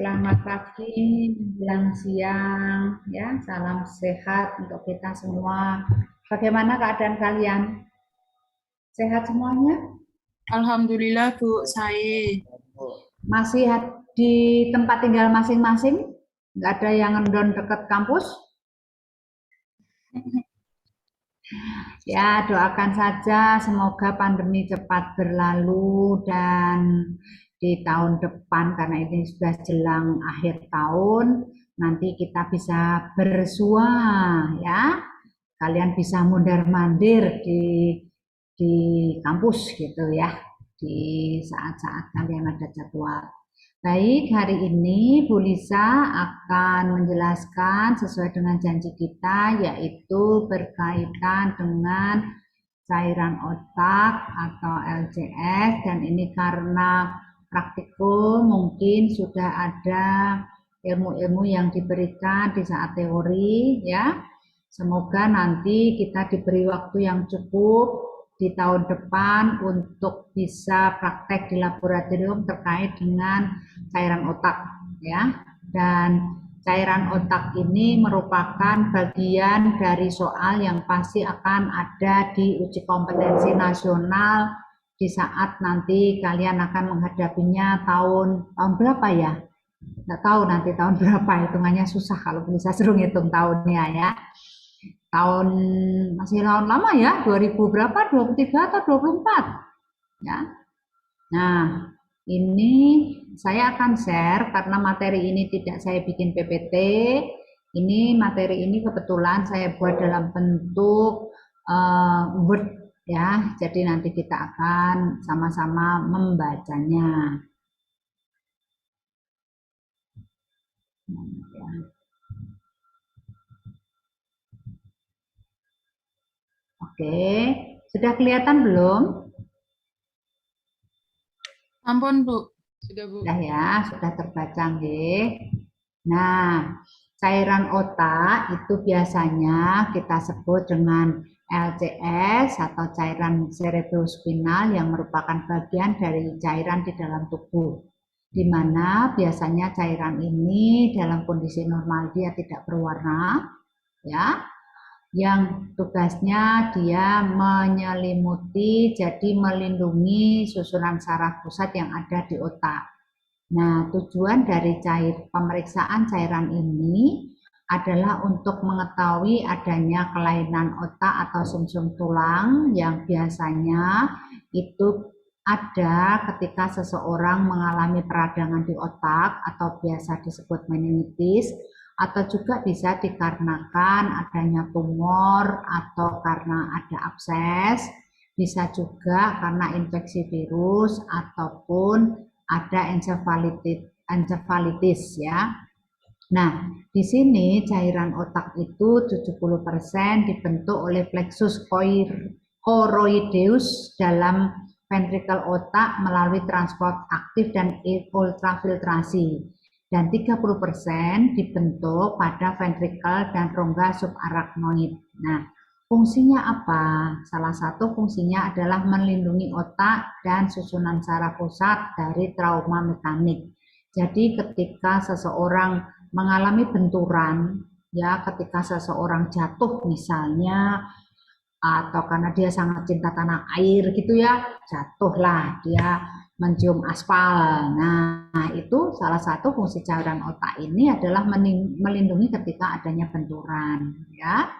Selamat pagi menjelang siang ya. Salam sehat untuk kita semua. Bagaimana keadaan kalian? Sehat semuanya? Alhamdulillah Bu, saya. Masih di tempat tinggal masing-masing? Nggak ada yang ngendon dekat kampus? Ya, doakan saja semoga pandemi cepat berlalu dan di tahun depan, karena ini sudah jelang akhir tahun, nanti kita bisa bersua ya. Kalian bisa mondar-mandir di kampus gitu ya, di saat-saat kalian ada jadwal. Baik, hari ini Bu Lisa akan menjelaskan sesuai dengan janji kita, yaitu berkaitan dengan cairan otak atau LCS, dan ini karena praktikum mungkin sudah ada ilmu-ilmu yang diberikan di saat teori ya. Semoga nanti kita diberi waktu yang cukup di tahun depan untuk bisa praktek di laboratorium terkait dengan cairan otak ya. Dan cairan otak ini merupakan bagian dari soal yang pasti akan ada di uji kompetensi nasional di saat nanti kalian akan menghadapinya tahun berapa ya? Nggak tahu nanti tahun berapa, hitungannya susah kalau bisa suruh ngitung tahunnya ya. Tahun masih tahun lama ya, 2000 berapa? 23 atau 24 ya. Nah, ini saya akan share karena materi ini tidak saya bikin PPT. Ini materi ini kebetulan saya buat dalam bentuk Word ya. Jadi nanti kita akan sama-sama membacanya. Oke, sudah kelihatan belum? Ampun Bu, sudah Bu. Sudah ya, sudah terbaca nggih. Nah, cairan otak itu biasanya kita sebut dengan LCS atau cairan cerebrospinal yang merupakan bagian dari cairan di dalam tubuh. Di mana biasanya cairan ini dalam kondisi normal dia tidak berwarna, ya, yang tugasnya dia menyelimuti, jadi melindungi susunan saraf pusat yang ada di otak. Nah, tujuan dari pemeriksaan cairan ini adalah untuk mengetahui adanya kelainan otak atau sumsum tulang yang biasanya itu ada ketika seseorang mengalami peradangan di otak atau biasa disebut meningitis, atau juga bisa dikarenakan adanya tumor atau karena ada abses, bisa juga karena infeksi virus ataupun ada encephalitis ya. Nah, di sini cairan otak itu 70% dibentuk oleh plexus choroideus dalam ventrikel otak melalui transport aktif dan ultrafiltrasi, dan 30% dibentuk pada ventrikel dan rongga subarachnoid. Nah, fungsinya apa? Salah satu fungsinya adalah melindungi otak dan susunan saraf pusat dari trauma mekanik. Jadi ketika seseorang mengalami benturan, ya ketika seseorang jatuh misalnya, atau karena dia sangat cinta tanah air gitu ya, jatuhlah dia mencium aspal. Nah, itu salah satu fungsi cairan otak ini adalah melindungi ketika adanya benturan, ya.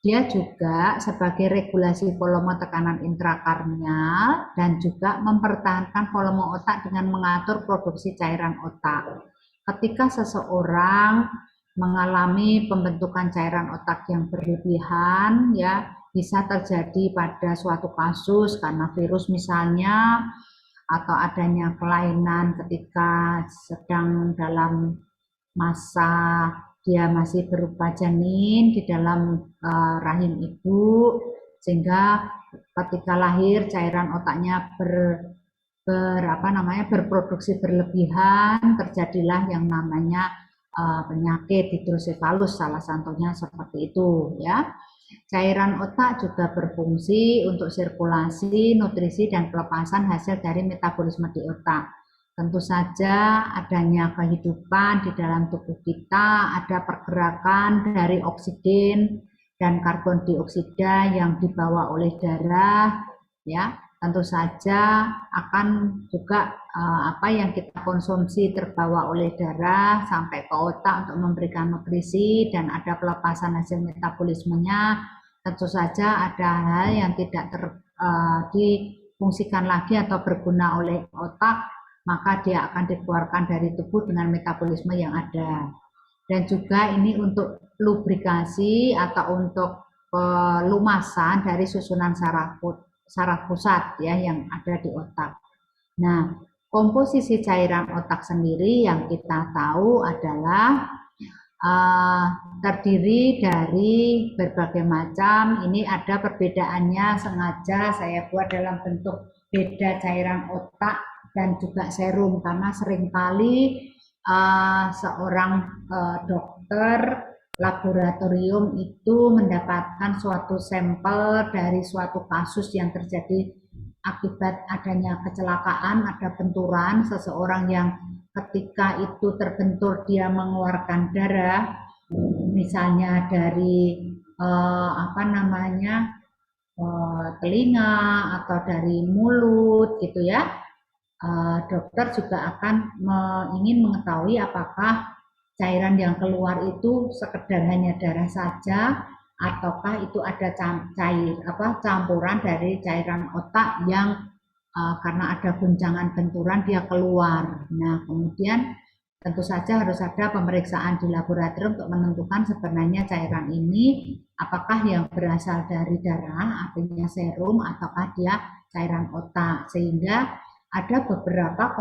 Dia juga sebagai regulasi volume tekanan intrakarnial dan juga mempertahankan volume otak dengan mengatur produksi cairan otak. Ketika seseorang mengalami pembentukan cairan otak yang berlebihan, ya bisa terjadi pada suatu kasus karena virus misalnya, atau adanya kelainan ketika sedang dalam masa dia masih berupa janin di dalam rahim ibu, sehingga ketika lahir cairan otaknya berproduksi berlebihan, terjadilah yang namanya penyakit hidrosefalus, salah satunya seperti itu ya. Cairan otak juga berfungsi untuk sirkulasi, nutrisi, dan pelepasan hasil dari metabolisme di otak. tentu saja adanya kehidupan di dalam tubuh kita, ada pergerakan dari oksigen dan karbon dioksida yang dibawa oleh darah, ya. Tentu saja akan juga apa yang kita konsumsi terbawa oleh darah sampai ke otak untuk memberikan nutrisi dan ada pelepasan hasil metabolismenya. Tentu saja ada hal yang tidak difungsikan lagi atau berguna oleh otak, maka dia akan dikeluarkan dari tubuh dengan metabolisme yang ada. Dan juga ini untuk lubrikasi atau untuk pelumasan dari susunan saraf pusat ya yang ada di otak. Nah, komposisi cairan otak sendiri yang kita tahu adalah terdiri dari berbagai macam. Ini ada perbedaannya, sengaja saya buat dalam bentuk beda cairan otak dan juga serum karena seringkali seorang dokter laboratorium itu mendapatkan suatu sampel dari suatu kasus yang terjadi akibat adanya kecelakaan, ada benturan seseorang yang ketika itu terbentur dia mengeluarkan darah, misalnya dari telinga atau dari mulut gitu ya. Dokter juga akan ingin mengetahui apakah cairan yang keluar itu sekedar hanya darah saja ataukah itu ada campuran dari cairan otak yang karena ada guncangan benturan dia keluar. Nah, kemudian tentu saja harus ada pemeriksaan di laboratorium untuk menentukan sebenarnya cairan ini apakah yang berasal dari darah, artinya serum, ataukah dia cairan otak. Sehingga ada beberapa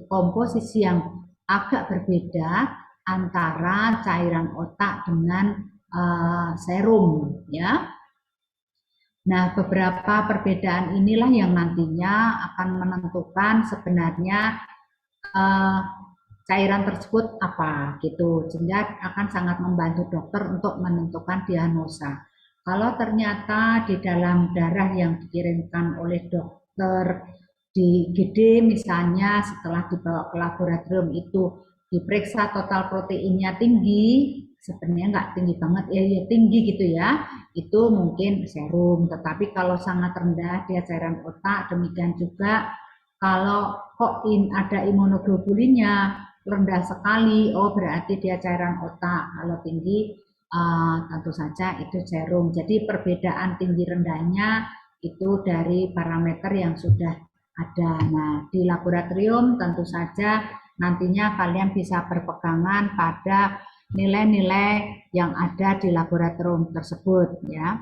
komposisi yang agak berbeda antara cairan otak dengan serum, ya. Nah, beberapa perbedaan inilah yang nantinya akan menentukan sebenarnya cairan tersebut apa, gitu. Sehingga akan sangat membantu dokter untuk menentukan diagnosa. Kalau ternyata di dalam darah yang dikirimkan oleh dokter di IGD misalnya setelah dibawa ke laboratorium itu diperiksa total proteinnya tinggi, sebenarnya nggak tinggi banget ya tinggi gitu ya, itu mungkin serum. Tetapi kalau sangat rendah dia cairan otak. Demikian juga kalau kok ada imunoglobulinnya rendah sekali, oh berarti dia cairan otak. Kalau tinggi tentu saja itu serum. Jadi perbedaan tinggi rendahnya itu dari parameter yang sudah ada. Nah, di laboratorium tentu saja nantinya kalian bisa berpegangan pada nilai-nilai yang ada di laboratorium tersebut ya.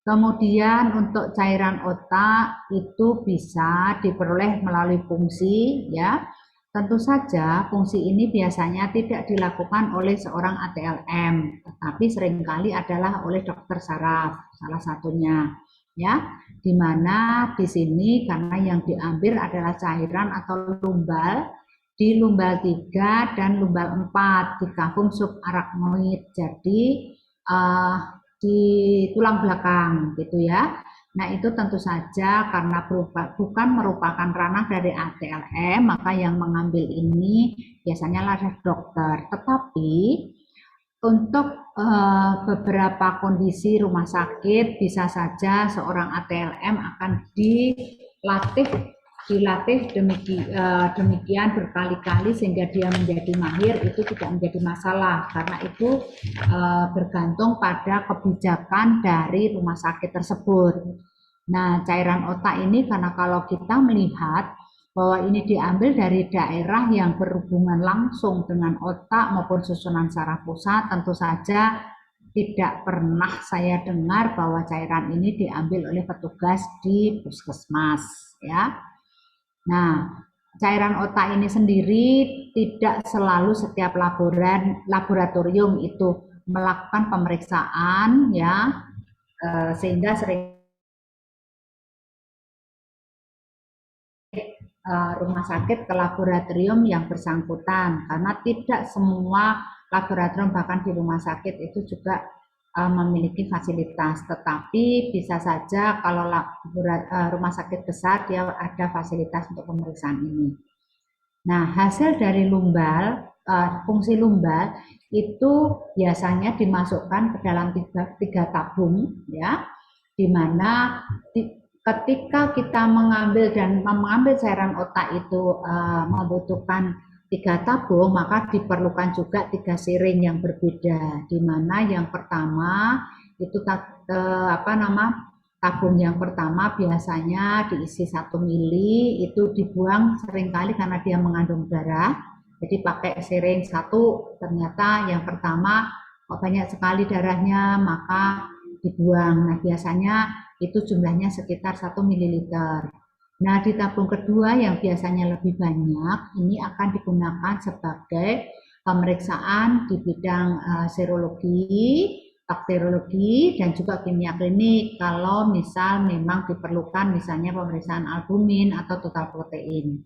Kemudian untuk cairan otak itu bisa diperoleh melalui fungsi ya. Tentu saja fungsi ini biasanya tidak dilakukan oleh seorang ATLM, tetapi seringkali adalah oleh dokter saraf, salah satunya ya, di mana di sini karena yang diambil adalah cairan atau lumbal di lumbal 3 dan lumbal 4 di kafum subarachnoid, jadi di tulang belakang gitu ya. Nah, itu tentu saja karena bukan merupakan ranah dari ATLM, maka yang mengambil ini biasanya adalah dokter. Tetapi untuk beberapa kondisi rumah sakit bisa saja seorang ATLM akan dilatih demikian berkali-kali sehingga dia menjadi mahir. Itu tidak menjadi masalah karena itu bergantung pada kebijakan dari rumah sakit tersebut. Nah, cairan otak ini karena kalau kita melihat bahwa ini diambil dari daerah yang berhubungan langsung dengan otak maupun susunan saraf pusat, tentu saja tidak pernah saya dengar bahwa cairan ini diambil oleh petugas di puskesmas ya. Nah, cairan otak ini sendiri tidak selalu setiap laboratorium itu melakukan pemeriksaan ya, sehingga sering rumah sakit ke laboratorium yang bersangkutan karena tidak semua laboratorium bahkan di rumah sakit itu juga memiliki fasilitas, tetapi bisa saja kalau rumah sakit besar dia ada fasilitas untuk pemeriksaan ini. Nah, hasil dari fungsi lumbal itu biasanya dimasukkan ke dalam tiga tabung, ya, di mana ketika kita mengambil cairan otak itu membutuhkan 3 tabung, maka diperlukan juga 3 siring yang berbeda, di mana yang pertama itu tabung yang pertama biasanya diisi 1 mili, itu dibuang seringkali karena dia mengandung darah. Jadi pakai siring 1, ternyata yang pertama banyak sekali darahnya, maka dibuang. Nah, biasanya itu jumlahnya sekitar 1 mililiter. Nah, di tabung kedua yang biasanya lebih banyak, ini akan digunakan sebagai pemeriksaan di bidang serologi, bakteriologi, dan juga kimia klinik kalau misal memang diperlukan misalnya pemeriksaan albumin atau total protein.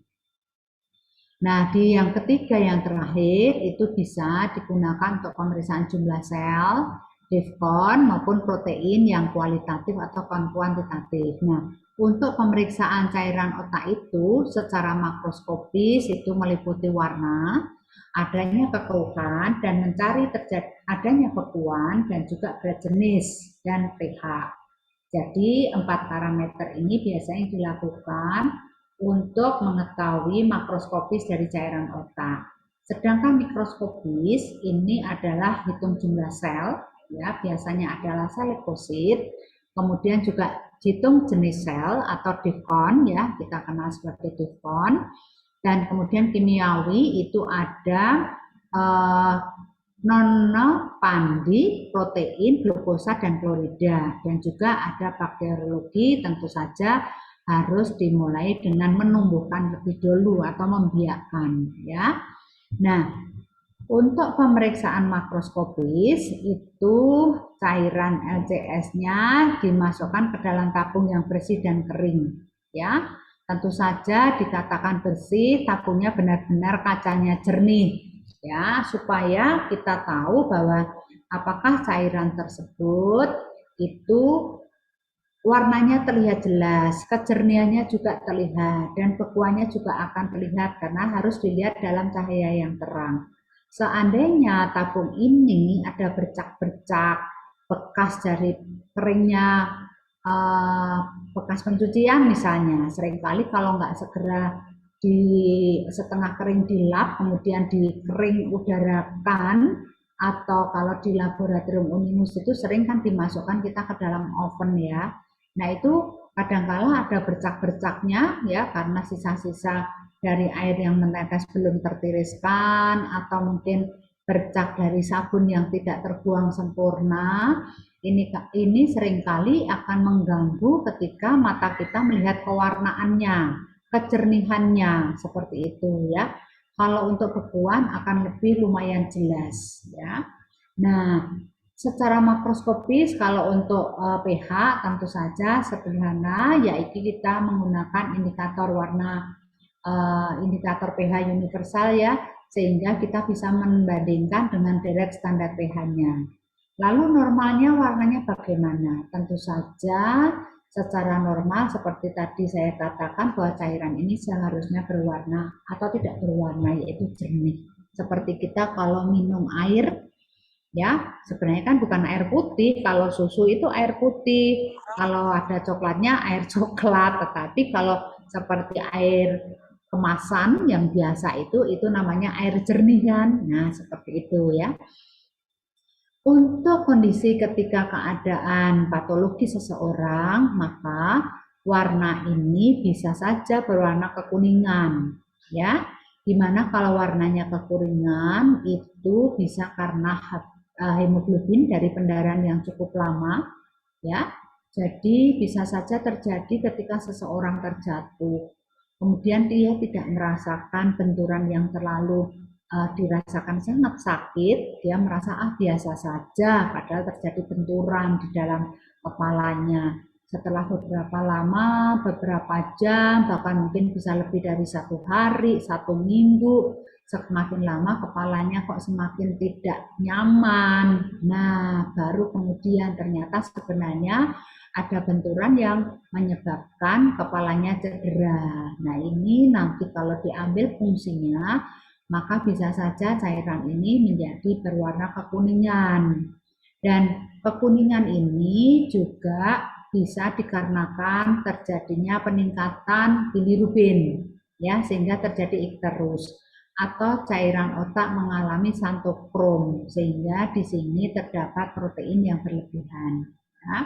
Nah, di yang ketiga yang terakhir itu bisa digunakan untuk pemeriksaan jumlah sel, DIFCON maupun protein yang kualitatif atau kuantitatif. Nah, untuk pemeriksaan cairan otak itu secara makroskopis itu meliputi warna, adanya kekeruhan, dan mencari adanya bekuan dan juga berat jenis dan pH. Jadi 4 parameter ini biasanya dilakukan untuk mengetahui makroskopis dari cairan otak. Sedangkan mikroskopis ini adalah hitung jumlah sel, ya, biasanya adalah sel leukosit, kemudian juga hitung jenis sel atau DIFCON, ya, kita kenal sebagai DIFCON, dan kemudian kimiawi itu ada nonopandi, protein, glukosa, dan klorida, dan juga ada bakteriologi, tentu saja harus dimulai dengan menumbuhkan lebih dulu atau membiakkan, ya. Nah, untuk pemeriksaan makroskopis itu cairan LCS-nya dimasukkan ke dalam tabung yang bersih dan kering, ya. Tentu saja dikatakan bersih, tabungnya benar-benar kacanya jernih, ya, supaya kita tahu bahwa apakah cairan tersebut itu warnanya terlihat jelas, kejernihannya juga terlihat, dan bekuannya juga akan terlihat karena harus dilihat dalam cahaya yang terang. Seandainya tabung ini ada bercak-bercak bekas dari keringnya bekas pencucian misalnya, seringkali kalau nggak segera di setengah kering dilap, kemudian dikering udarakan, atau kalau di laboratorium Unimus itu sering kan dimasukkan kita ke dalam oven, ya. Nah, itu kadangkala ada bercak-bercaknya, ya, karena sisa-sisa dari air yang menetes belum tertiriskan, atau mungkin bercak dari sabun yang tidak terbuang sempurna. Ini seringkali akan mengganggu ketika mata kita melihat pewarnaannya, kejernihannya, seperti itu, ya. Kalau untuk bekuan akan lebih lumayan jelas, ya. Nah, secara makroskopis kalau untuk pH tentu saja sederhana, yaitu kita menggunakan indikator warna, indikator pH universal, ya, sehingga kita bisa membandingkan dengan deret standar pH-nya. Lalu normalnya warnanya bagaimana? Tentu saja secara normal seperti tadi saya katakan bahwa cairan ini seharusnya berwarna atau tidak berwarna, yaitu jernih. Seperti kita kalau minum air, ya, sebenarnya kan bukan air putih. Kalau susu itu air putih, kalau ada coklatnya air coklat, tetapi kalau seperti air kemasan yang biasa itu namanya air jernih kan. Nah, seperti itu, ya. Untuk kondisi ketika keadaan patologi seseorang, maka warna ini bisa saja berwarna kekuningan, ya. Dimana kalau warnanya kekuningan itu bisa karena hemoglobin dari pendarahan yang cukup lama, ya. Jadi bisa saja terjadi ketika seseorang terjatuh, kemudian dia tidak merasakan benturan yang terlalu dirasakan sangat sakit, dia merasa biasa saja, padahal terjadi benturan di dalam kepalanya. setelah beberapa lama, beberapa jam, bahkan mungkin bisa lebih dari 1 hari, 1 minggu, semakin lama kepalanya kok semakin tidak nyaman. Nah, baru kemudian ternyata sebenarnya ada benturan yang menyebabkan kepalanya cedera. Nah, ini nanti kalau diambil fungsinya, maka bisa saja cairan ini menjadi berwarna kekuningan. Dan kekuningan ini juga bisa dikarenakan terjadinya peningkatan bilirubin, ya, sehingga terjadi ikterus, atau cairan otak mengalami santokrom, sehingga di sini terdapat protein yang berlebihan. Ya.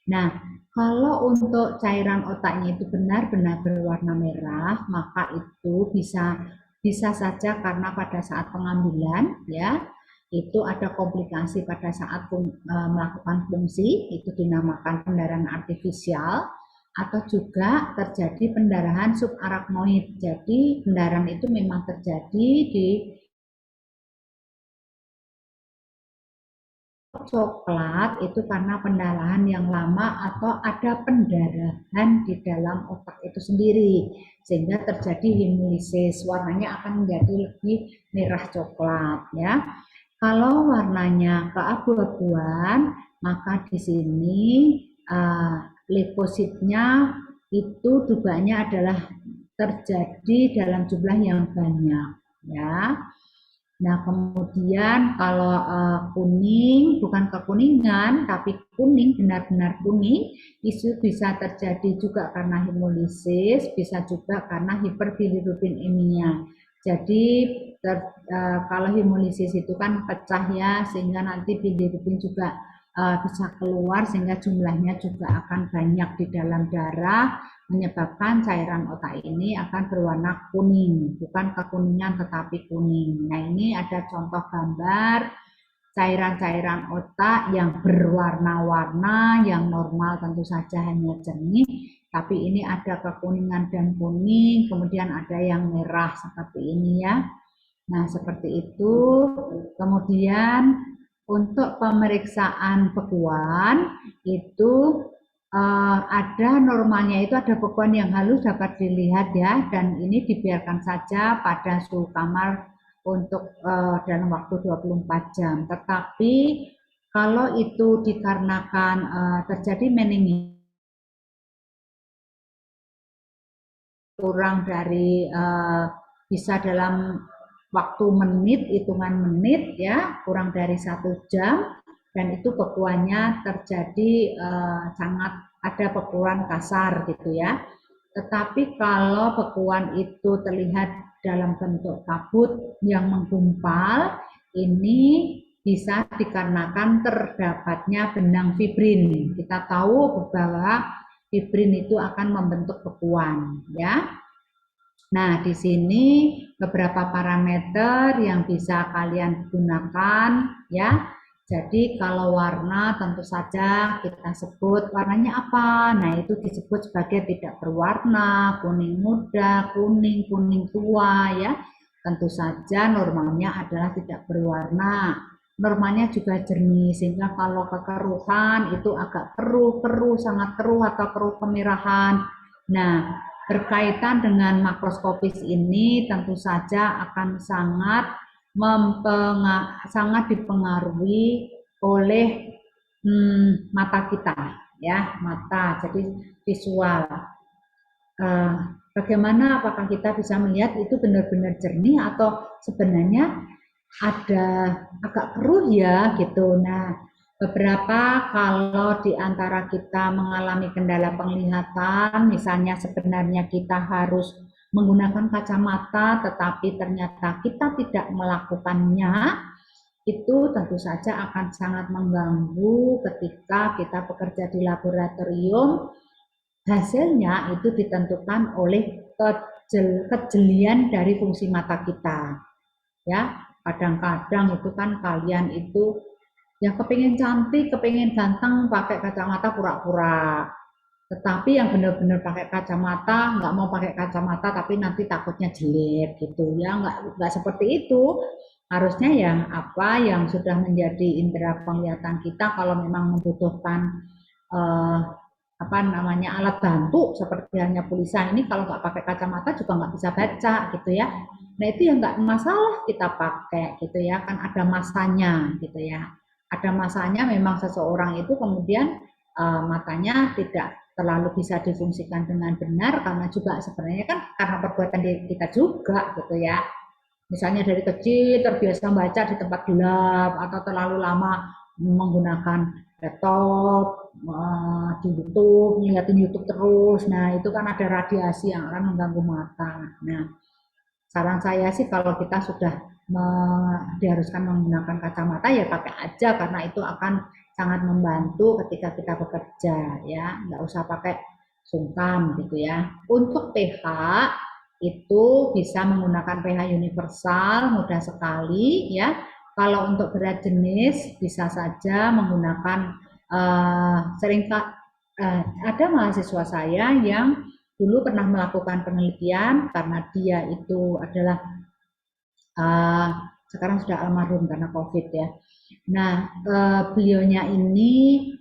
Nah, kalau untuk cairan otaknya itu benar-benar berwarna merah, maka itu bisa saja karena pada saat pengambilan, ya, itu ada komplikasi pada saat melakukan fungsi, itu dinamakan pendarahan artifisial, atau juga terjadi pendarahan subarachnoid. Jadi pendarahan itu memang terjadi di coklat itu karena pendarahan yang lama atau ada pendarahan di dalam otak itu sendiri, sehingga terjadi hemolysis, warnanya akan menjadi lebih merah coklat, ya. Kalau warnanya keabu-abuan, maka di sini leukositnya itu dugaannya adalah terjadi dalam jumlah yang banyak, ya. Nah, kemudian kalau kuning, bukan kekuningan, tapi kuning, benar-benar kuning, itu bisa terjadi juga karena hemolisis, bisa juga karena hiperbilirubinemia. Jadi, kalau hemolisis itu kan pecah ya, sehingga nanti bilirubin juga bisa keluar, sehingga jumlahnya juga akan banyak di dalam darah, menyebabkan cairan otak ini akan berwarna kuning, bukan kekuningan tetapi kuning. Nah, ini ada contoh gambar cairan-cairan otak yang berwarna-warna, yang normal tentu saja hanya jernih, tapi ini ada kekuningan dan kuning, kemudian ada yang merah seperti ini ya. Nah, seperti itu. Kemudian untuk pemeriksaan bekuan itu ada normalnya, itu ada bekuan yang halus dapat dilihat ya, dan ini dibiarkan saja pada suhu kamar untuk dalam waktu 24 jam. Tetapi kalau itu dikarenakan terjadi meningitis kurang dari bisa dalam waktu menit, hitungan menit ya, kurang dari 1 jam, dan itu bekuannya terjadi sangat ada bekuan kasar gitu ya. Tetapi kalau bekuan itu terlihat dalam bentuk kabut yang menggumpal, ini bisa dikarenakan terdapatnya benang fibrin. Kita tahu bahwa fibrin itu akan membentuk bekuan ya. Nah, di sini beberapa parameter yang bisa kalian gunakan ya. Jadi kalau warna tentu saja kita sebut warnanya apa. Nah, itu disebut sebagai tidak berwarna, kuning muda, kuning tua ya. Tentu saja normalnya adalah tidak berwarna. Normalnya juga jernih, sehingga kalau kekeruhan itu agak keruh, sangat keruh atau keruh kemerahan. Nah, berkaitan dengan makroskopis ini tentu saja akan sangat dipengaruhi oleh mata kita ya, mata, jadi visual. Bagaimana, apakah kita bisa melihat itu benar-benar jernih atau sebenarnya ada agak keruh ya gitu. Nah, beberapa kalau di antara kita mengalami kendala penglihatan, misalnya sebenarnya kita harus menggunakan kacamata tetapi ternyata kita tidak melakukannya, itu tentu saja akan sangat mengganggu ketika kita bekerja di laboratorium. Hasilnya itu ditentukan oleh kejelian dari fungsi mata kita. Ya, kadang-kadang itu kan kalian itu yang kepingin cantik, kepingin ganteng pakai kacamata pura-pura. Tetapi yang benar-benar pakai kacamata, nggak mau pakai kacamata tapi nanti takutnya jelek gitu ya, nggak seperti itu. Harusnya ya apa yang sudah menjadi indera penglihatan kita kalau memang membutuhkan apa namanya alat bantu seperti hanya pulsa ini kalau nggak pakai kacamata juga nggak bisa baca gitu ya. Nah itu yang nggak masalah kita pakai gitu ya, kan ada masanya gitu ya. Ada masanya memang seseorang itu kemudian matanya tidak terlalu bisa difungsikan dengan benar karena juga sebenarnya kan karena perbuatan diri kita juga gitu ya. Misalnya dari kecil terbiasa baca di tempat gelap atau terlalu lama menggunakan laptop, di YouTube, ngeliatin YouTube terus. Nah, itu kan ada radiasi yang akan mengganggu mata. Nah, saran saya sih kalau kita sudah diharuskan menggunakan kacamata ya pakai aja karena itu akan sangat membantu ketika kita bekerja ya, nggak usah pakai sungkan gitu ya. Untuk pH itu bisa menggunakan pH universal, mudah sekali ya. Kalau untuk berat jenis bisa saja menggunakan sering ada mahasiswa saya yang dulu pernah melakukan penelitian karena dia itu adalah uh, sekarang sudah almarhum karena COVID ya. Nah, beliaunya ini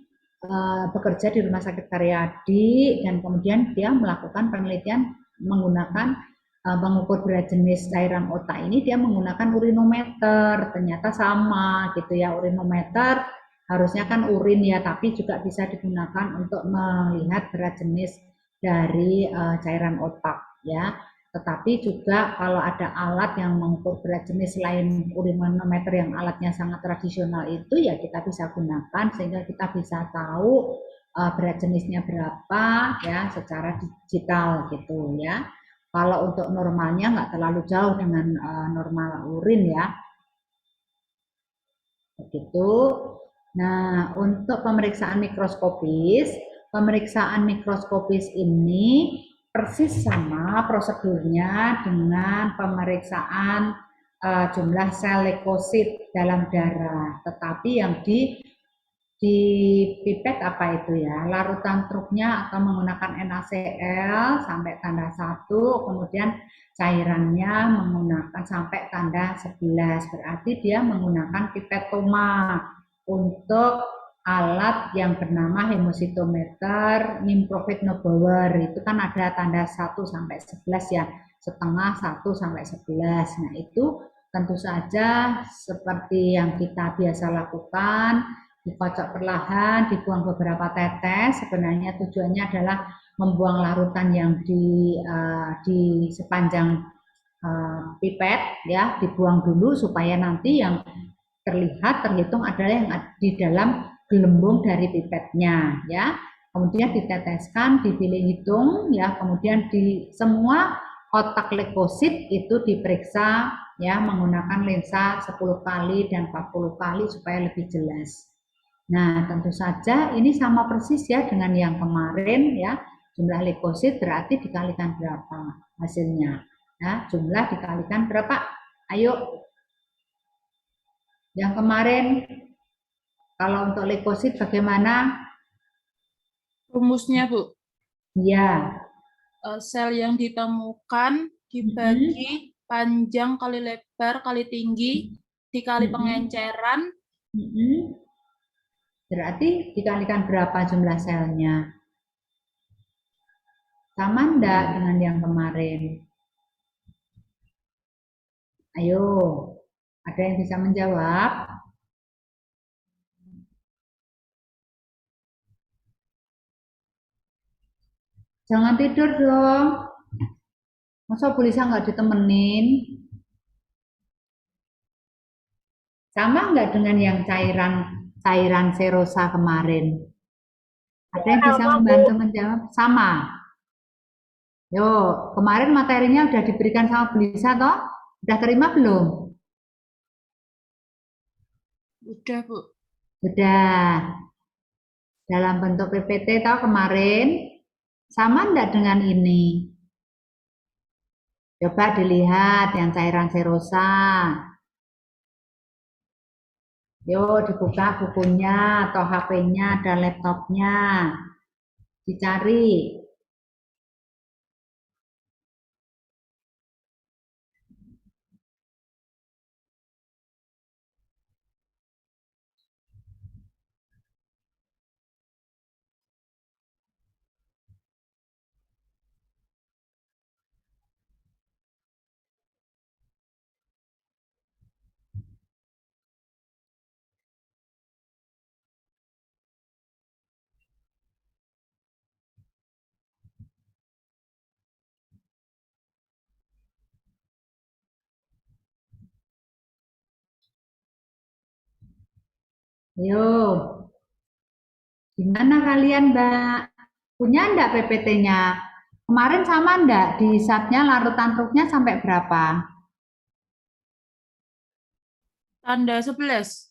bekerja di Rumah Sakit Karyadi dan kemudian dia melakukan penelitian menggunakan mengukur berat jenis cairan otak ini dia menggunakan urinometer. Ternyata sama gitu ya, urinometer harusnya kan urin ya, tapi juga bisa digunakan untuk melihat berat jenis dari cairan otak ya. Tetapi juga kalau ada alat yang mengukur berat jenis selain urinometer yang alatnya sangat tradisional itu ya kita bisa gunakan sehingga kita bisa tahu berat jenisnya berapa ya secara digital gitu ya. Kalau untuk normalnya nggak terlalu jauh dengan normal urin ya. Begitu. Nah, untuk pemeriksaan mikroskopis ini persis sama prosedurnya dengan pemeriksaan jumlah sel leukosit dalam darah, tetapi yang di pipet apa itu ya, larutan truknya atau menggunakan NaCl sampai tanda 1, kemudian cairannya menggunakan sampai tanda 11, berarti dia menggunakan pipetoma untuk alat yang bernama hemositometer Nimprofit Neubauer, itu kan ada tanda 1 sampai 11 ya, setengah 1 sampai 11. Nah itu tentu saja seperti yang kita biasa lakukan, dikocok perlahan, dibuang beberapa tetes. Sebenarnya tujuannya adalah membuang larutan yang di sepanjang pipet ya, dibuang dulu supaya nanti yang terhitung adalah yang di dalam gelembung dari pipetnya ya. Kemudian diteteskan, dipilih hitung ya, kemudian di semua kotak leukosit itu diperiksa ya menggunakan lensa 10 kali dan 40 kali supaya lebih jelas. Nah, tentu saja ini sama persis ya dengan yang kemarin ya. Jumlah leukosit berarti dikalikan berapa hasilnya. Nah, jumlah dikalikan berapa? Ayo. Yang kemarin kalau untuk leukosit bagaimana? Rumusnya, Bu. Ya. Sel yang ditemukan dibagi panjang kali lebar kali tinggi dikali pengenceran. Berarti dikalikan berapa jumlah selnya? Sama enggak dengan yang kemarin? Ayo, ada yang bisa menjawab? Jangan tidur dong. Masa bisa nggak ditemenin? Sama nggak dengan yang cairan serosa kemarin? Ada yang bisa membantu menjawab? Sama. Yo, kemarin materinya udah diberikan sama Belisa toh? Udah terima belum? Udah, Bu. Sudah. Dalam bentuk PPT toh kemarin? Sama enggak dengan ini? Coba dilihat yang cairan serosa. Yuk dibuka bukunya atau HP-nya dan laptopnya. Dicari. Ayo, gimana kalian, Mbak? Punya enggak PPT-nya? Kemarin sama enggak? Di SAT-nya larutan truknya sampai berapa? Tanda 11.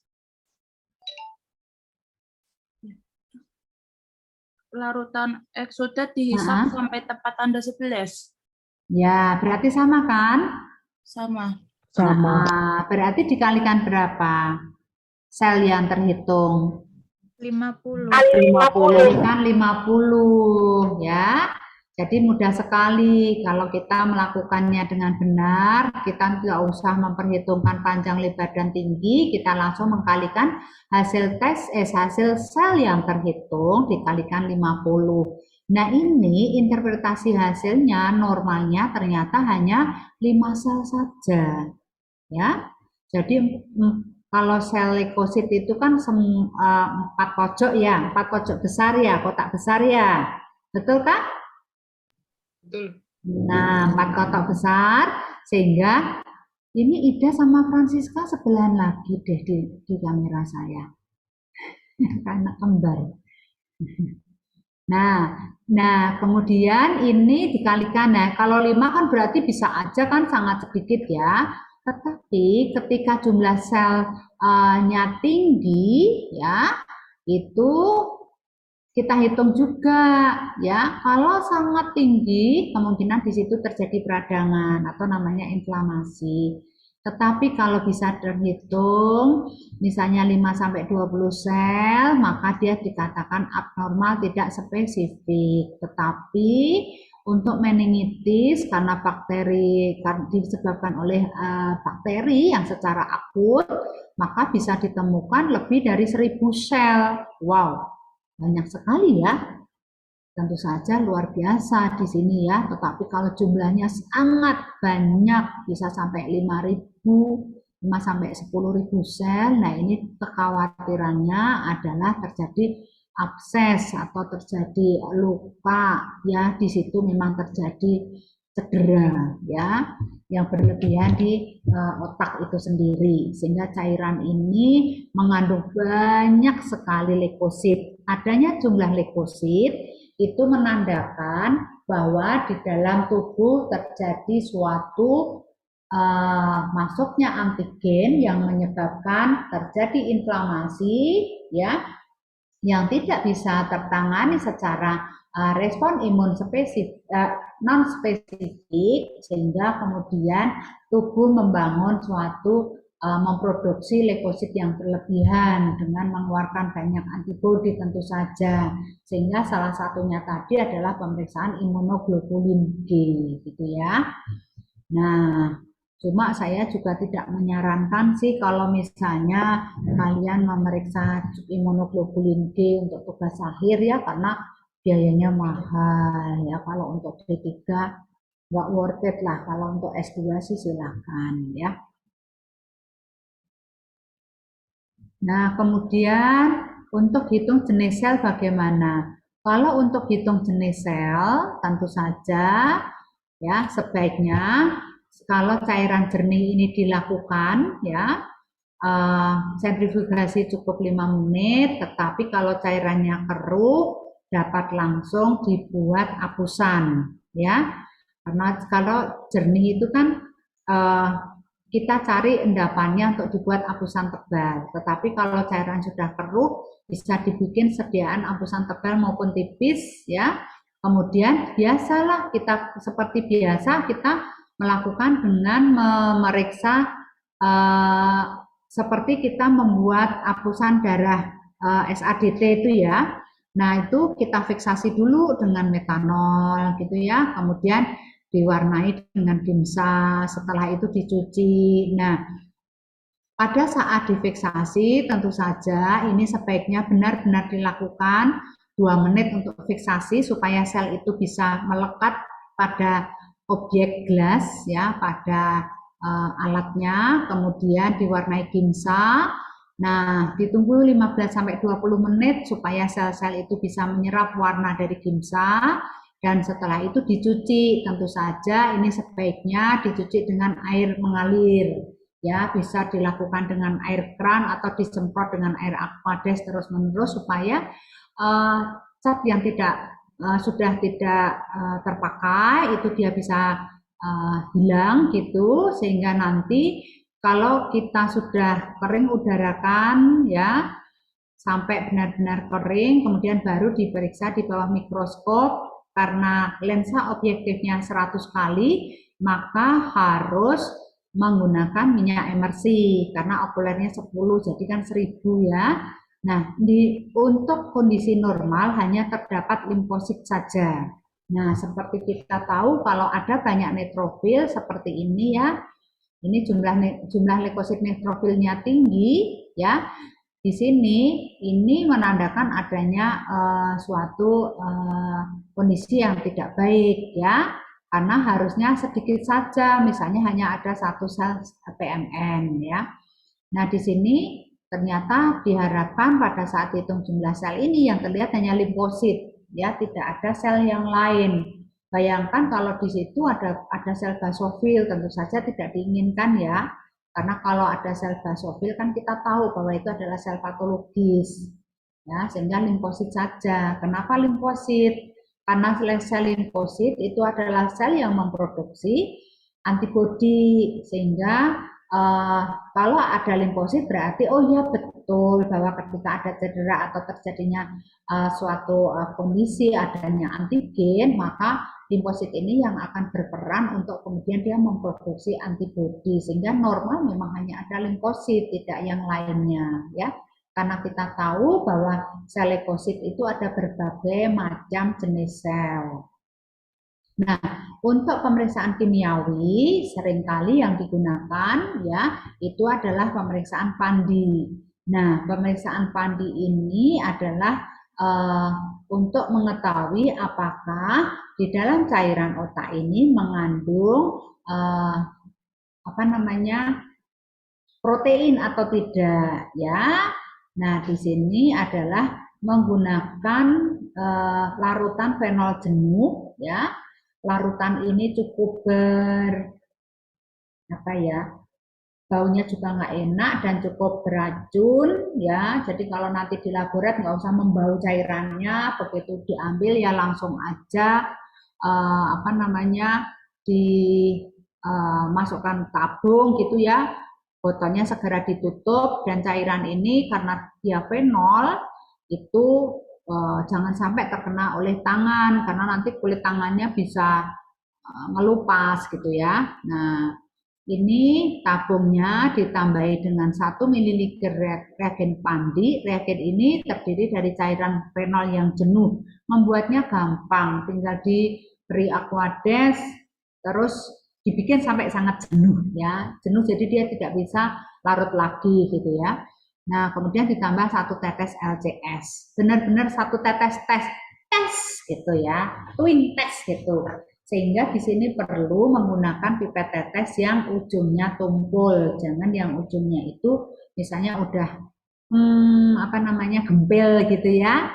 Larutan eksodat dihisap Heeh. sampai tepat tanda 11. Ya, berarti sama kan? Sama. Sama. Berarti dikalikan berapa? Sel yang terhitung. 50. 50. Kan 50 ya. Jadi mudah sekali kalau kita melakukannya dengan benar, kita tidak usah memperhitungkan panjang, lebar, dan tinggi, kita langsung mengkalikan hasil hasil sel yang terhitung dikalikan 50. Nah, ini interpretasi hasilnya normalnya ternyata hanya 5 sel saja. Ya. Jadi kalau sel leukosit itu kan 4 pojok ya, 4 pojok besar ya, kotak besar ya. Betul kan? Betul. Nah, 4 kotak besar sehingga ini Ida sama Francisca sebelahan lagi deh di kamera saya. Karena kembar. Nah, kemudian ini dikalikan. Nah, kalau 5 kan berarti bisa aja kan sangat sedikit ya. Tetapi ketika jumlah selnya tinggi ya, itu kita hitung juga ya. Kalau sangat tinggi, kemungkinan di situ terjadi peradangan atau namanya inflamasi. Tetapi kalau bisa terhitung, misalnya 5-20 sel, maka dia dikatakan abnormal tidak spesifik. Tetapi untuk meningitis karena bakteri disebabkan oleh bakteri yang secara akut, maka bisa ditemukan lebih dari 1000 sel. Wow, banyak sekali ya. Tentu saja luar biasa di sini ya, tetapi kalau jumlahnya sangat banyak, bisa sampai 5 sampai 10.000 sel, nah ini kekhawatirannya adalah terjadi abses atau terjadi luka ya, di situ memang terjadi cedera ya yang berlebihan di otak itu sendiri, sehingga cairan ini mengandung banyak sekali leukosit. Adanya jumlah leukosit itu menandakan bahwa di dalam tubuh terjadi suatu masuknya antigen yang menyebabkan terjadi inflamasi ya, yang tidak bisa tertangani secara respon imun non spesifik, sehingga kemudian tubuh membangun suatu memproduksi leukosit yang berlebihan dengan mengeluarkan banyak antibodi tentu saja, sehingga salah satunya tadi adalah pemeriksaan imunoglobulin G gitu ya. Nah, cuma saya juga tidak menyarankan sih kalau misalnya kalian memeriksa imunoglobulin G untuk tugas akhir ya, karena biayanya mahal ya. Kalau untuk D3 nggak worth it lah, kalau untuk S2 sih silakan ya. Nah, kemudian untuk hitung jenis sel bagaimana? Kalau untuk hitung jenis sel, tentu saja ya sebaiknya kalau cairan jernih ini dilakukan ya, sentrifugasi cukup 5 menit, tetapi kalau cairannya keruh dapat langsung dibuat apusan ya, karena kalau jernih itu kan kita cari endapannya untuk dibuat apusan tebal, tetapi kalau cairan sudah keruh bisa dibikin sediaan apusan tebal maupun tipis ya. Kemudian biasalah kita seperti biasa kita melakukan dengan memeriksa seperti kita membuat apusan darah SADT itu ya. Nah, itu kita fiksasi dulu dengan metanol gitu ya. Kemudian diwarnai dengan dimsa, setelah itu dicuci. Nah, pada saat difiksasi tentu saja ini sebaiknya benar-benar dilakukan 2 menit untuk fiksasi supaya sel itu bisa melekat pada objek gelas ya, pada alatnya, kemudian diwarnai dimsa. Nah, ditunggu 15-20 menit supaya sel-sel itu bisa menyerap warna dari dimsa. Dan setelah itu dicuci, tentu saja ini sebaiknya dicuci dengan air mengalir Ya, bisa dilakukan dengan air kran atau disemprot dengan air Aquades terus-menerus supaya cat yang sudah tidak terpakai itu dia bisa hilang gitu, sehingga nanti kalau kita sudah kering udarakan ya sampai benar-benar kering, kemudian baru diperiksa di bawah mikroskop. Karena lensa objektifnya 100 kali, maka harus menggunakan minyak emersi karena okulernya 10, jadi kan 1000 ya. Nah, untuk kondisi normal hanya terdapat limfosit saja. Nah, seperti kita tahu kalau ada banyak neutrofil seperti ini ya, ini jumlah leukosit neutrofilnya tinggi ya. Di sini ini menandakan adanya suatu kondisi yang tidak baik ya, karena harusnya sedikit saja, misalnya hanya ada 1 sel PMN ya. Nah, di sini ternyata diharapkan pada saat hitung jumlah sel ini yang terlihat hanya limfosit ya, tidak ada sel yang lain. Bayangkan kalau di situ ada sel basofil, tentu saja tidak diinginkan ya. Karena kalau ada sel basofil kan kita tahu bahwa itu adalah sel patologis. Ya, sehingga limfosit saja. Kenapa limfosit? Karena sel limfosit itu adalah sel yang memproduksi antibodi, sehingga kalau ada limfosit berarti oh ya betul bahwa ketika ada cedera atau terjadinya suatu kondisi adanya antigen, maka limfosit ini yang akan berperan untuk kemudian dia memproduksi antibodi, sehingga normal memang hanya ada limfosit, tidak yang lainnya ya. Karena kita tahu bahwa sel leukosit itu ada berbagai macam jenis sel. Nah, untuk pemeriksaan kimiawi seringkali yang digunakan ya itu adalah pemeriksaan Pandi. Nah, pemeriksaan Pandi ini adalah untuk mengetahui apakah di dalam cairan otak ini mengandung apa namanya protein atau tidak ya. Nah, di sini adalah menggunakan larutan fenol jenuh ya. Larutan ini cukup baunya juga nggak enak dan cukup beracun ya. Jadi kalau nanti di laborat nggak usah membau cairannya, begitu diambil ya langsung aja dimasukkan tabung gitu ya. Botolnya segera ditutup, dan cairan ini karena dia fenol itu jangan sampai terkena oleh tangan, karena nanti kulit tangannya bisa ngelupas gitu ya. Nah, ini tabungnya ditambahi dengan 1 ml reagen Pandi. Reagen ini terdiri dari cairan fenol yang jenuh. Membuatnya gampang, tinggal diberi Aquades, terus dibikin sampai sangat jenuh ya. Jenuh jadi dia tidak bisa larut lagi gitu ya. Nah, kemudian ditambah 1 tetes LCS. Benar-benar 1 tetes tes gitu ya. Twin test gitu. Sehingga di sini perlu menggunakan pipet tetes yang ujungnya tumpul. Jangan yang ujungnya itu misalnya udah gempil gitu ya.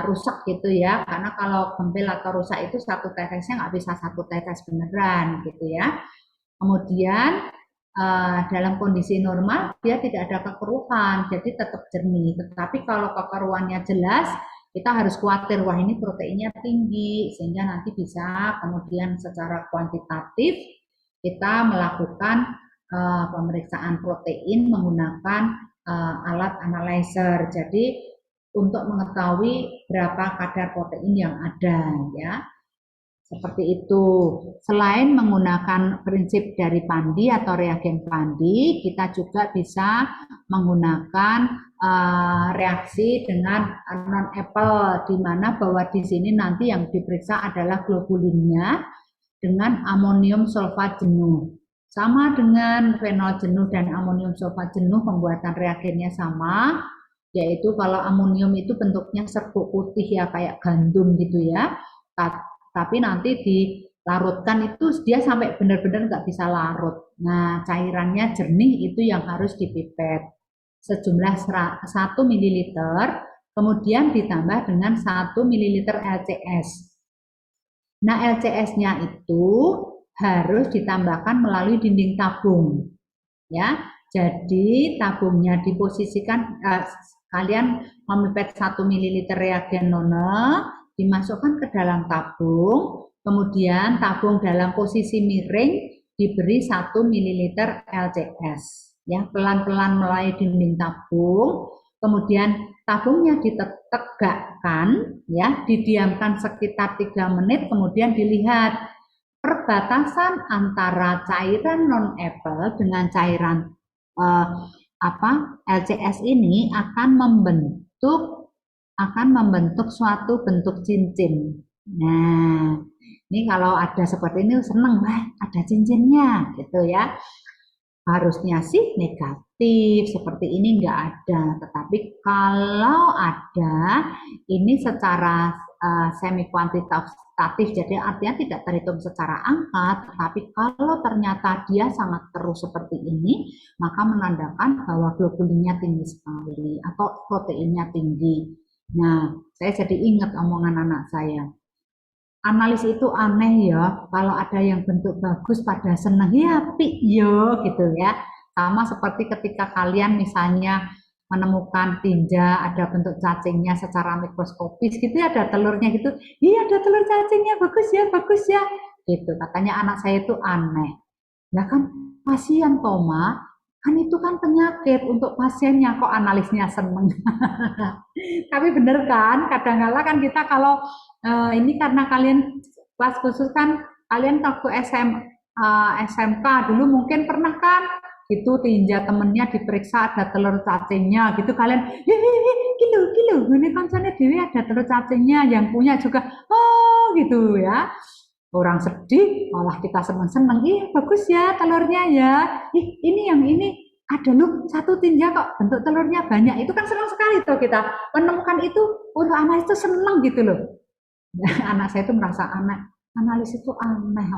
Rusak gitu ya. Karena kalau gempil atau rusak itu 1 tetesnya nggak bisa 1 tetes beneran gitu ya. Kemudian dalam kondisi normal dia tidak ada kekeruhan, jadi tetap jernih. Tetapi kalau kekeruhannya jelas, kita harus khawatir, wah ini proteinnya tinggi, sehingga nanti bisa kemudian secara kuantitatif kita melakukan pemeriksaan protein menggunakan alat analyzer. Jadi untuk mengetahui berapa kadar protein yang ada ya. Seperti itu. Selain menggunakan prinsip dari Pandi atau reagen Pandi, kita juga bisa menggunakan reaksi dengan non-apple, di mana bahwa di sini nanti yang diperiksa adalah globulinnya dengan amonium sulfat jenuh. Sama dengan fenol jenuh dan amonium sulfat jenuh, pembuatan reagennya sama, yaitu kalau amonium itu bentuknya serbuk putih ya, kayak gandum gitu ya. Tapi nanti dilarutkan itu dia sampai benar-benar nggak bisa larut. Nah, cairannya jernih itu yang harus dipipet. Sejumlah 1 ml, kemudian ditambah dengan 1 ml LCS. Nah, LCS-nya itu harus ditambahkan melalui dinding tabung. ya. Jadi tabungnya diposisikan, kalian memipet 1 ml reagen none, dimasukkan ke dalam tabung, kemudian tabung dalam posisi miring diberi 1 ml LCS, ya, pelan-pelan mulai dinding tabung, kemudian tabungnya ditegakkan, ya, didiamkan sekitar 3 menit, kemudian dilihat perbatasan antara cairan non-apple dengan cairan eh, LCS ini akan membentuk suatu bentuk cincin. Nah, ini kalau ada seperti ini seneng, wah ada cincinnya gitu ya. Harusnya sih negatif, seperti ini enggak ada. Tetapi kalau ada, ini secara semi kuantitatif, jadi artinya tidak terhitung secara angka, tetapi kalau ternyata dia sangat terus seperti ini, maka menandakan bahwa globulinnya tinggi sekali atau proteinnya tinggi. Nah, saya jadi ingat omongan anak saya. Analis itu aneh ya, kalau ada yang bentuk bagus pada seneng, ya pi yo gitu ya. Sama seperti ketika kalian misalnya menemukan tinja ada bentuk cacingnya secara mikroskopis gitu ya, ada telurnya gitu, iya ada telur cacingnya, bagus ya, gitu. Katanya anak saya itu aneh. Nah kan pasien Toma, kan itu kan penyakit untuk pasiennya, kok analisnya seneng. Tapi bener kan, kadang-kala kan kita kalau ini karena kalian kelas khusus kan, kalian waktu SMK dulu mungkin pernah kan, itu tinja temennya diperiksa ada telur cacingnya gitu, kalian hihihi kilo ini kan sana dewi ada telur cacingnya, yang punya juga oh gitu ya, orang sedih malah kita seneng-seneng, ih bagus ya telurnya ya, ih ini yang ini ada loh satu tinja kok bentuk telurnya banyak, itu kan senang sekali tuh kita menemukan itu, untuk anak itu senang gitu loh. Anak saya itu merasa analis itu aneh.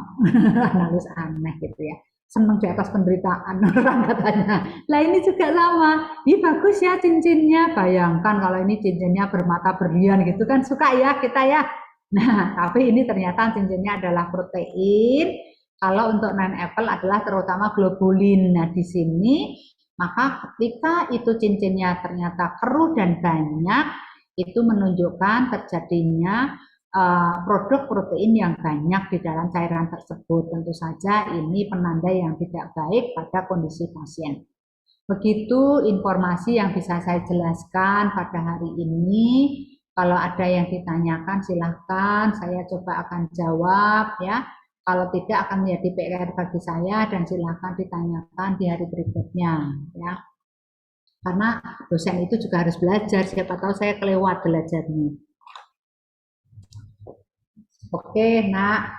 Analis aneh gitu ya, senang di atas penderitaan orang katanya. Lah ini juga sama, ih bagus ya cincinnya, bayangkan kalau ini cincinnya bermata berlian gitu kan, suka ya kita ya. Nah tapi ini ternyata cincinnya adalah protein. Kalau untuk non-apple adalah terutama globulin. Nah di sini maka ketika itu cincinnya ternyata keruh dan banyak, itu menunjukkan terjadinya produk protein yang banyak di dalam cairan tersebut. Tentu saja ini penanda yang tidak baik pada kondisi pasien. Begitu informasi yang bisa saya jelaskan pada hari ini. Kalau ada yang ditanyakan silahkan, saya coba akan jawab ya. Kalau tidak akan menjadi PR bagi saya, dan silahkan ditanyakan di hari berikutnya ya. Karena dosen itu juga harus belajar, siapa tahu saya kelewat belajarnya. Oke, nak.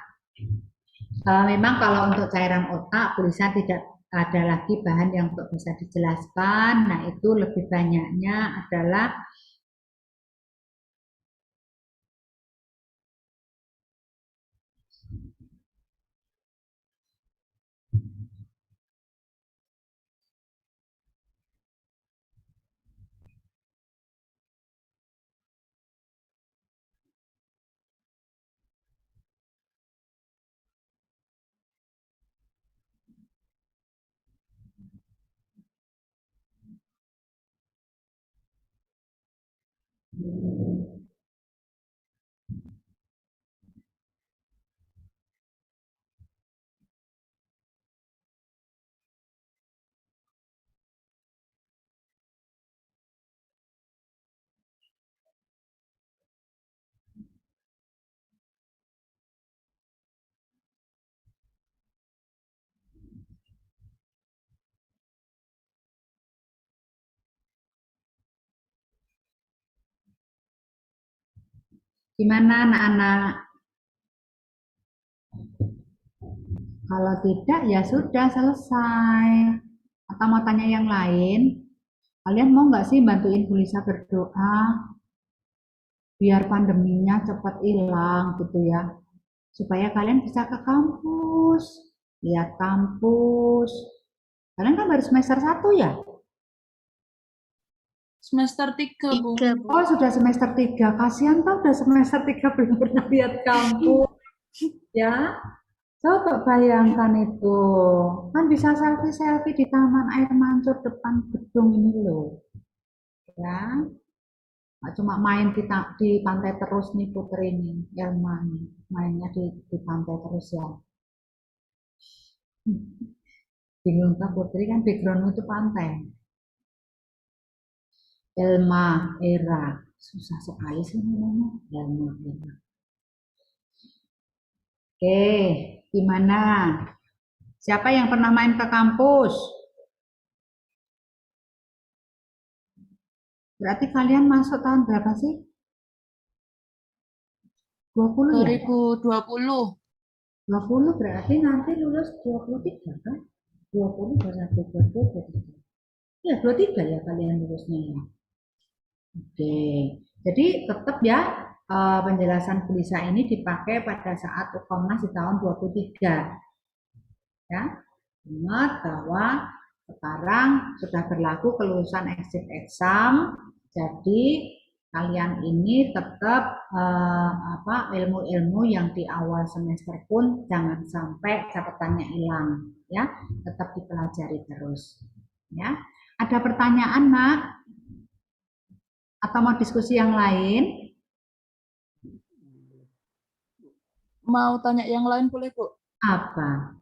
Memang kalau untuk cairan otak, tulisan tidak ada lagi bahan yang untuk bisa dijelaskan. Nah, itu lebih banyaknya adalah gimana anak-anak? Kalau tidak ya sudah selesai. Atau mau tanya yang lain? Kalian mau nggak sih bantuin Bu Lisa berdoa biar pandeminya cepat hilang gitu ya? Supaya kalian bisa ke kampus, lihat kampus. Kalian kan baru semester 1 ya? Semester 3, Bu. Oh, sudah semester 3. Kasihan tau udah semester 3 belum pernah lihat kampus. Ya, Coba bayangkan itu, kan bisa selfie-selfie di Taman Air Mancur depan gedung ini loh, ya. Nggak cuma main di pantai terus nih Putri ini, Elma nih, mainnya di pantai terus ya. Bingung kan Putri kan backgroundmu itu pantai. Elma, Era, susah sekali sih namanya. Elma, Era. Oke, gimana? Siapa yang pernah main ke kampus? Berarti kalian masuk tahun berapa sih? 20 ya? 2020. 20 berarti nanti lulus 23 kan? 20, 21, 22, 23. Ya, 23 ya kalian lulusnya ya. Oke, jadi tetap ya penjelasan Kulisa ini dipakai pada saat Ukomnas di tahun 23. Ya, ingat bahwa sekarang sudah berlaku kelulusan exit exam, jadi kalian ini tetap ilmu-ilmu yang di awal semester pun jangan sampai catatannya hilang, ya, tetap dipelajari terus. Ya, ada pertanyaan nak? Atau mau diskusi yang lain? Mau tanya yang lain boleh, Bu? Apa?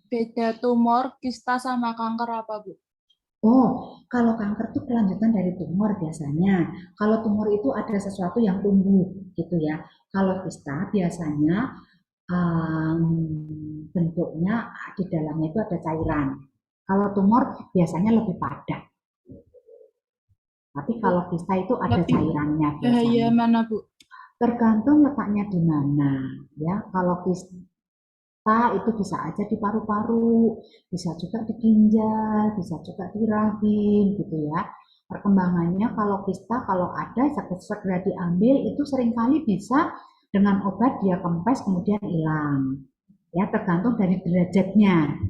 Beda tumor, kista sama kanker apa, Bu? Oh, kalau kanker itu kelanjutan dari tumor biasanya. Kalau tumor itu ada sesuatu yang tumbuh gitu ya. Kalau kista biasanya bentuknya di dalamnya itu ada cairan. Kalau tumor biasanya lebih padat. Tapi kalau kista itu ada Lebih cairannya bahaya biasanya. mana, Bu? Tergantung letaknya di mana ya. Kalau kista itu bisa aja di paru-paru, bisa juga di ginjal, bisa juga di rahim gitu ya. Perkembangannya kalau kista kalau ada segera diambil itu seringkali bisa dengan obat dia kempes kemudian hilang. Ya, tergantung dari derajatnya.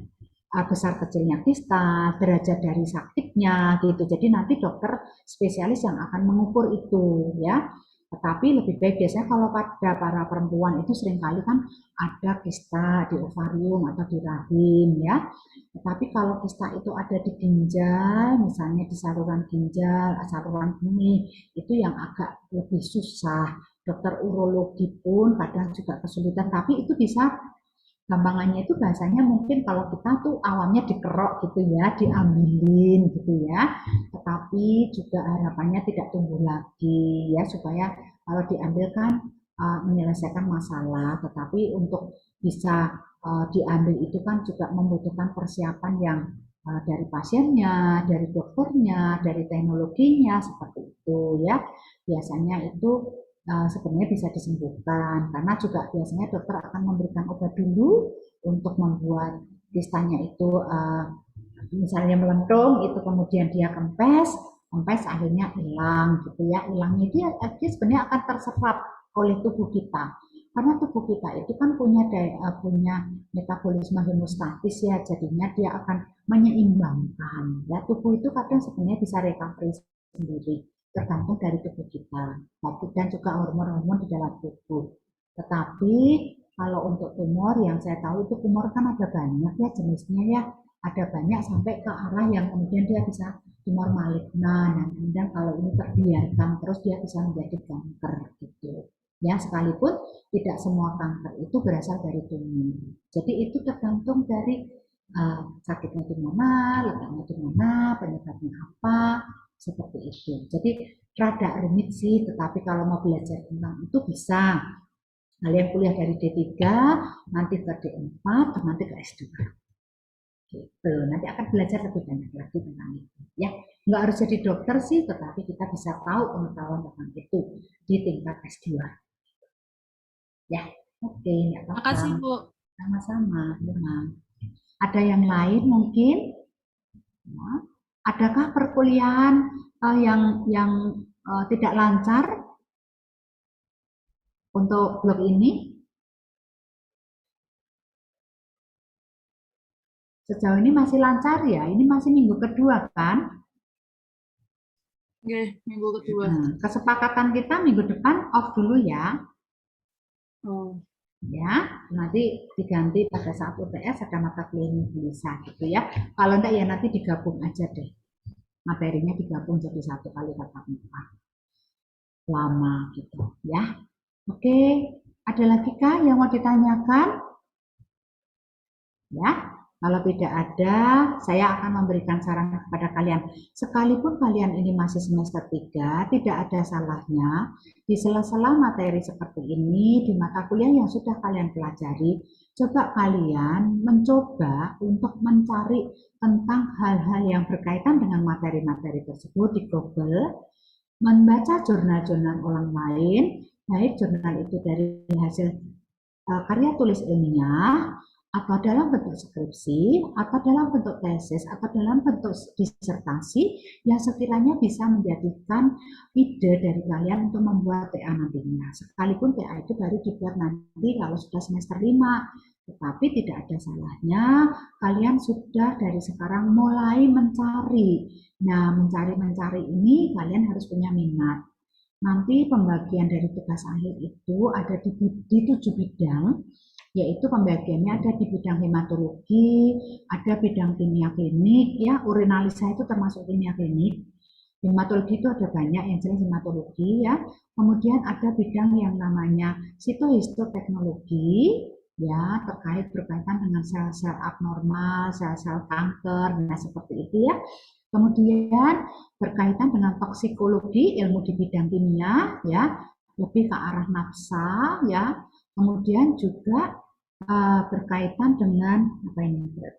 Besar kecilnya kista, derajat dari sakitnya gitu. Jadi nanti dokter spesialis yang akan mengukur itu ya. Tetapi lebih baik biasanya kalau pada para perempuan itu seringkali kan ada kista di ovarium atau di rahim ya. Tetapi kalau kista itu ada di ginjal, misalnya di saluran ginjal, saluran kemih, itu yang agak lebih susah. Dokter urologi pun kadang juga kesulitan, tapi itu bisa gampangannya itu bahasanya mungkin kalau kita tuh awamnya dikerok gitu ya, diambilin gitu ya. Tetapi juga harapannya tidak tumbuh lagi ya supaya kalau diambil kan menyelesaikan masalah. Tetapi untuk bisa diambil itu kan juga membutuhkan persiapan yang dari pasiennya, dari dokternya, dari teknologinya seperti itu ya. Biasanya itu sebenarnya bisa disembuhkan karena juga biasanya dokter akan memberikan obat dulu untuk membuat kistanya itu misalnya melentung itu kemudian dia kempes kempes akhirnya hilang gitu ya hilangnya itu ya, sebenarnya akan terserap oleh tubuh kita karena tubuh kita itu kan punya metabolisme hemostatis ya jadinya dia akan menyeimbangkan ya tubuh itu kadang sebenarnya bisa recovery sendiri tergantung dari tubuh kita dan juga hormon-hormon di dalam tubuh tetapi kalau untuk tumor yang saya tahu itu tumor kan ada banyak ya jenisnya ya ada banyak sampai ke arah yang kemudian dia bisa tumor malignan dan kemudian kalau ini terbiarkan terus dia bisa menjadi kanker gitu ya sekalipun tidak semua kanker itu berasal dari tumor jadi itu tergantung dari sakitnya di mana letaknya di mana penyebabnya apa seperti itu jadi rada rumit sih tetapi kalau mau belajar tentang itu bisa kalian kuliah dari D3 nanti ke D4 nanti ke S2 gitu. Nanti akan belajar lebih banyak lagi tentang itu. Ya, nggak harus jadi dokter sih, tetapi kita bisa tahu pengetahuan tentang itu di tingkat S2. Ya, oke, nggak apa-apa. Makasih, Bu. Sama-sama, memang. Ada yang lain mungkin? Ya. Adakah perkuliahan yang tidak lancar untuk blog ini? Sejauh ini masih lancar ya? Ini masih minggu kedua kan? Oke, minggu kedua. Kesepakatan kita minggu depan off dulu ya. Oh, Ya, nanti diganti pada saat UTS ada mata kuliah yang bisa gitu ya. Kalau enggak ya nanti digabung aja deh. Materinya digabung jadi satu kali tatap muka. Lama gitu ya. Oke, ada lagi kah yang mau ditanyakan? Ya, kalau tidak ada, saya akan memberikan saran kepada kalian. Sekalipun kalian ini masih semester 3, tidak ada salahnya di sela-sela materi seperti ini, di mata kuliah yang sudah kalian pelajari, coba kalian mencoba untuk mencari tentang hal-hal yang berkaitan dengan materi-materi tersebut di Google, membaca jurnal-jurnal orang lain, baik jurnal itu dari hasil karya tulis ilmiah, atau dalam bentuk skripsi, atau dalam bentuk tesis, atau dalam bentuk disertasi yang sekiranya bisa menjadikan ide dari kalian untuk membuat TA nantinya. Sekalipun TA itu baru dibuat nanti kalau sudah semester 5, tetapi tidak ada salahnya kalian sudah dari sekarang mulai mencari. Nah, mencari-mencari ini kalian harus punya minat. Nanti pembagian dari tugas akhir itu ada di 7 bidang, yaitu pembagiannya ada di bidang hematologi, ada bidang kimia klinik, ya urinalisa itu termasuk kimia klinik. Hematologi itu ada banyak, yang jelas hematologi ya. Kemudian ada bidang yang namanya sitohistoteknologi, ya terkait berkaitan dengan sel-sel abnormal, sel-sel kanker, nah seperti itu ya. Kemudian berkaitan dengan toksikologi, ilmu di bidang kimia, ya lebih ke arah nafsa, ya. Kemudian juga berkaitan dengan apa ini ya,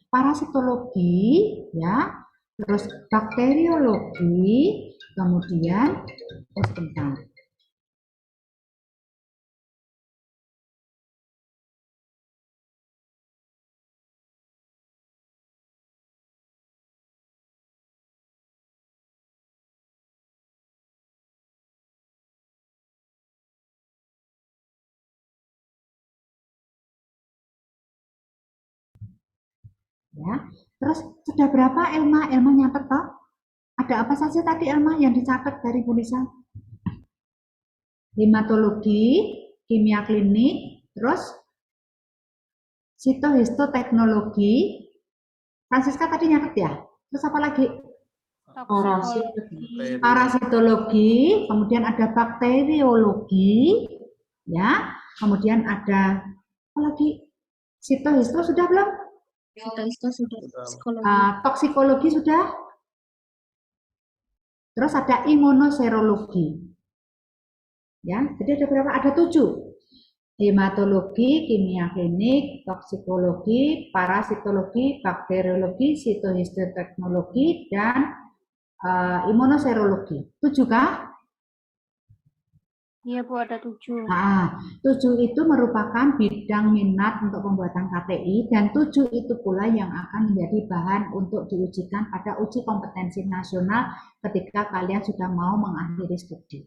parasitologi, ya, terus bakteriologi, kemudian sebentar. Ya, terus sudah berapa Elma? Elma nyatet toh? Ada apa saja tadi Elma yang dicatat dari Bu Lisa? Hematologi, kimia klinik, terus sitohistoteknologi. Francisca tadi nyatet ya? Terus apa lagi? Toksikologi. Parasitologi, kemudian ada bakteriologi, ya, kemudian ada apa lagi? Sitohisto sudah belum? Itu sudah psikologi. Toksikologi sudah? Terus ada imunoserologi. Ya, jadi ada berapa? Ada 7. Hematologi, kimia klinik, toksikologi, parasitologi, bakteriologi, sitohistoteknologi, dan imunoserologi. 7 kah? Iya Bu, ada 7. Nah, 7 itu merupakan bidang minat untuk pembuatan KTI, dan 7 itu pula yang akan menjadi bahan untuk diujikan pada uji kompetensi nasional ketika kalian sudah mau mengakhiri studi.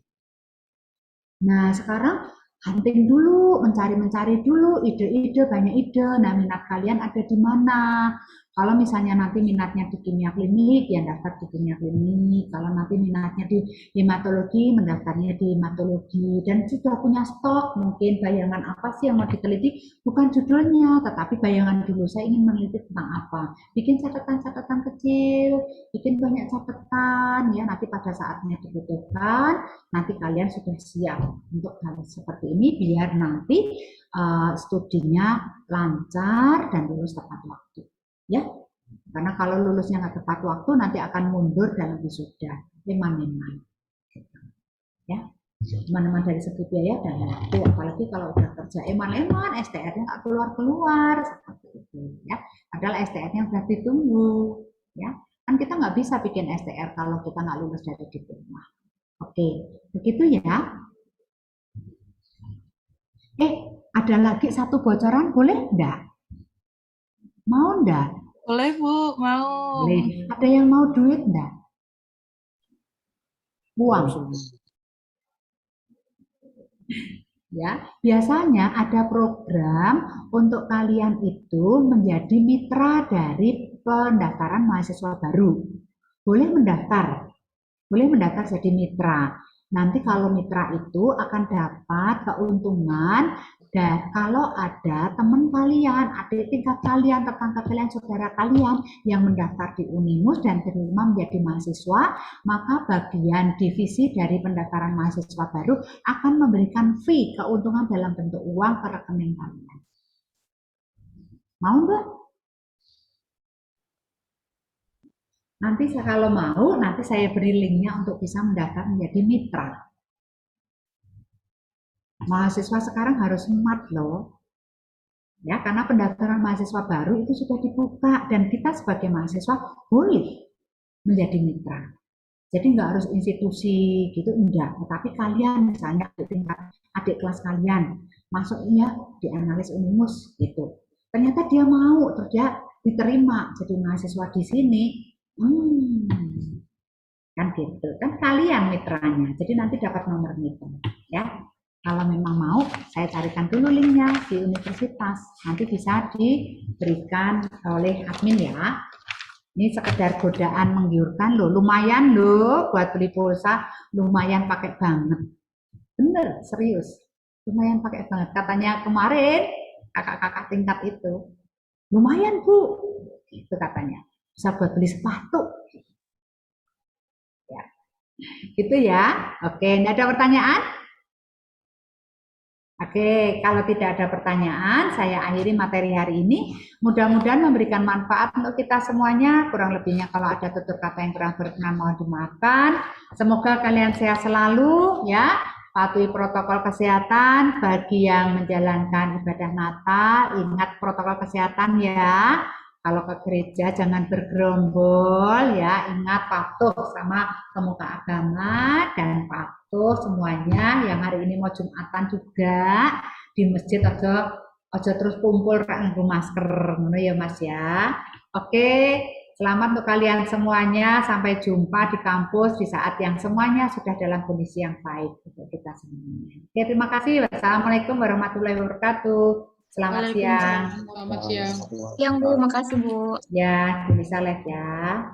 Nah, sekarang hunting dulu, mencari-mencari dulu ide-ide, banyak ide. Nah, minat kalian ada di mana? Kalau misalnya nanti minatnya di kimia klinik, ya daftar di kimia klinik. Kalau nanti minatnya di hematologi, mendaftarnya di hematologi. Dan sudah punya stok, mungkin bayangan apa sih yang mau diteliti? Bukan judulnya, tetapi bayangan dulu. Saya ingin meneliti tentang apa? Bikin catatan-catatan kecil, bikin banyak catatan, ya nanti pada saatnya dibutuhkan nanti kalian sudah siap untuk hal seperti ini biar nanti studinya lancar dan lulus tepat waktu, ya. Karena kalau lulusnya nggak tepat waktu nanti akan mundur dalam wisuda, eman-eman, ya. Teman-teman dari segi biaya dan waktu, apalagi kalau udah kerja eman-eman, STR-nya nggak keluar-keluar seperti itu, ya. Padahal STR-nya sudah ditunggu, ya. Kan kita nggak bisa bikin STR kalau kita nggak lulus dari diploma. Oke, begitu ya. Ada lagi satu bocoran, boleh enggak? Mau enggak? Boleh Bu, mau. Boleh. Ada yang mau duit enggak? Uang. Ya, biasanya ada program untuk kalian itu menjadi mitra dari pendaftaran mahasiswa baru. Boleh mendaftar. Boleh mendaftar jadi mitra. Nanti kalau mitra itu akan dapat keuntungan Dan kalau ada teman kalian, adik tingkat kalian, tetangga kalian, saudara kalian yang mendaftar di Unimus dan terima menjadi mahasiswa, maka bagian divisi dari pendaftaran mahasiswa baru akan memberikan fee keuntungan dalam bentuk uang ke rekening kalian. Mau nggak? Nanti kalau mau, nanti saya beri linknya untuk bisa mendaftar menjadi mitra. Mahasiswa sekarang harus smart loh. Ya, karena pendaftaran mahasiswa baru itu sudah dibuka dan kita sebagai mahasiswa boleh menjadi mitra. Jadi nggak harus institusi gitu, enggak. Tetapi kalian misalnya tingkat adik kelas kalian masuknya di analis Unimus gitu. Ternyata dia mau terus dia diterima jadi mahasiswa di sini. Kan gitu. Kan kalian mitranya. Jadi nanti dapat nomor mitra ya. Kalau memang mau, saya carikan dulu linknya di universitas. Nanti bisa diberikan oleh admin ya. Ini sekedar godaan menggiurkan loh. Lumayan loh buat beli pulsa. Lumayan pakai banget. Bener, serius. Lumayan pakai banget. Katanya kemarin kakak-kakak tingkat itu. Lumayan Bu. Itu katanya. Bisa buat beli sepatu. Ya. Gitu ya. Oke, tidak ada pertanyaan? Oke, kalau tidak ada pertanyaan, saya akhiri materi hari ini. Mudah-mudahan memberikan manfaat untuk kita semuanya. Kurang lebihnya kalau ada tutur kata yang kurang berkenan mohon dimaafkan. Semoga kalian sehat selalu ya. Patuhi protokol kesehatan bagi yang menjalankan ibadah Natal. Ingat protokol kesehatan ya. Kalau ke gereja jangan bergerombol ya, ingat patuh sama pemuka agama dan patuh semuanya yang hari ini mau Jumatan juga di masjid aja terus kumpul nganggo masker ngono ya Mas ya. Oke, selamat untuk kalian semuanya, sampai jumpa di kampus di saat yang semuanya sudah dalam kondisi yang baik untuk kita semuanya. Oke, terima kasih. Wassalamualaikum warahmatullahi wabarakatuh. Selamat siang. Selamat siang. Yang Bu, makasih Bu. Ya, bisa lihat ya.